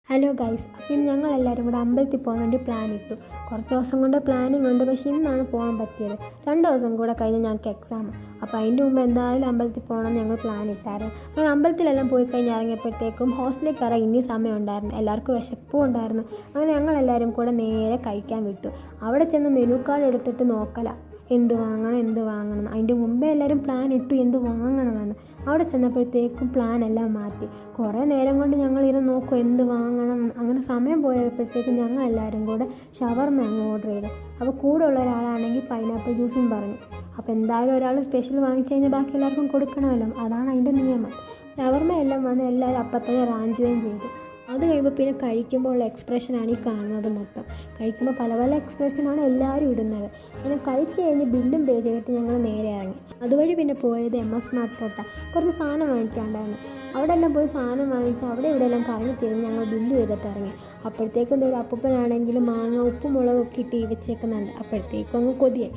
Hello guys, അപ്പോൾ ഇന്ന് ഞങ്ങളെല്ലാവരും കൂടെ അമ്പലത്തിൽ പോകാൻ വേണ്ടി പ്ലാൻ ഇട്ടു. കുറച്ച് ദിവസം കൊണ്ട് പ്ലാനിങ് ഉണ്ട്, പക്ഷേ ഇന്നാണ് പോകാൻ പറ്റിയത്. 2 ദിവസം കൂടെ കഴിഞ്ഞ് ഞങ്ങൾക്ക് എക്സാം. അപ്പോൾ അതിൻ്റെ മുമ്പ് എന്തായാലും അമ്പലത്തിൽ പോകണം ഞങ്ങൾ പ്ലാൻ ഇട്ടായിരുന്നു. അങ്ങനെ അമ്പലത്തിലെല്ലാം പോയി കഴിഞ്ഞ് ഇറങ്ങിയപ്പോഴത്തേക്കും ഹോസ്റ്റലിൽ കയറാൻ ഇനി സമയം ഉണ്ടായിരുന്നു. എല്ലാവർക്കും വിശപ്പും ഉണ്ടായിരുന്നു. അങ്ങനെ ഞങ്ങളെല്ലാവരും കൂടെ നേരെ കഴിക്കാൻ വിട്ടു. അവിടെ ചെന്ന് മെനു കാർഡ് എടുത്തിട്ട് നോക്കലാണ് എന്ത് വാങ്ങണം. അതിൻ്റെ മുമ്പേ എല്ലാവരും പ്ലാൻ ഇട്ടു എന്ത് വാങ്ങണമെന്ന്. അവിടെ ചെന്നപ്പോഴത്തേക്കും പ്ലാൻ എല്ലാം മാറ്റി. കുറേ നേരം കൊണ്ട് ഞങ്ങളിരുന്ന് നോക്കും എന്ത് വാങ്ങണം. അങ്ങനെ സമയം പോയപ്പോഴത്തേക്കും ഞങ്ങളെല്ലാവരും കൂടെ ഷവർമ അങ്ങ് ഓർഡർ ചെയ്തു. അപ്പോൾ കൂടെ ഉള്ള ഒരാളാണെങ്കിൽ പൈനാപ്പിൾ ജ്യൂസും പറഞ്ഞു. അപ്പോൾ എന്തായാലും ഒരാൾ സ്പെഷ്യൽ വാങ്ങിച്ചു കഴിഞ്ഞാൽ ബാക്കി എല്ലാവർക്കും കൊടുക്കണമല്ലോ, അതാണ് അതിൻ്റെ നിയമം. ഷവർമ എല്ലാം വന്ന് എല്ലാവരും അപ്പത്തന്നെ റാഞ്ചുകയും ചെയ്തു. അത് കഴിയുമ്പോൾ പിന്നെ കഴിക്കുമ്പോൾ ഉള്ള എക്സ്പ്രഷനാണ് ഈ കാണുന്നത് മൊത്തം. കഴിക്കുമ്പോൾ പല പല എക്സ്പ്രഷനാണ് എല്ലാവരും ഇടുന്നത്. അങ്ങനെ കഴിച്ച് കഴിഞ്ഞ് ബില്ലും പേ ചെയ്തിട്ട് ഞങ്ങൾ നേരെ ഇറങ്ങി. അതുവഴി പിന്നെ പോയത് MS സ്മാർട്ട് ഫോട്ട. കുറച്ച് സാധനം വാങ്ങിക്കാണ്ടായിരുന്നു. അവിടെ എല്ലാം പോയി സാധനം വാങ്ങിച്ച് അവിടെ ഇവിടെ എല്ലാം കറങ്ങി തിരിഞ്ഞ് ഞങ്ങൾ ബില്ല് ചെയ്തിട്ട് ഇറങ്ങി. അപ്പോഴത്തേക്കും ഒരു അപ്പൂപ്പനാണെങ്കിൽ മാങ്ങ ഉപ്പും മുളകൊക്കെ ഇട്ട് വെച്ചേക്കുന്നുണ്ട്. അപ്പോഴത്തേക്കും അങ്ങ് കൊതിയായി.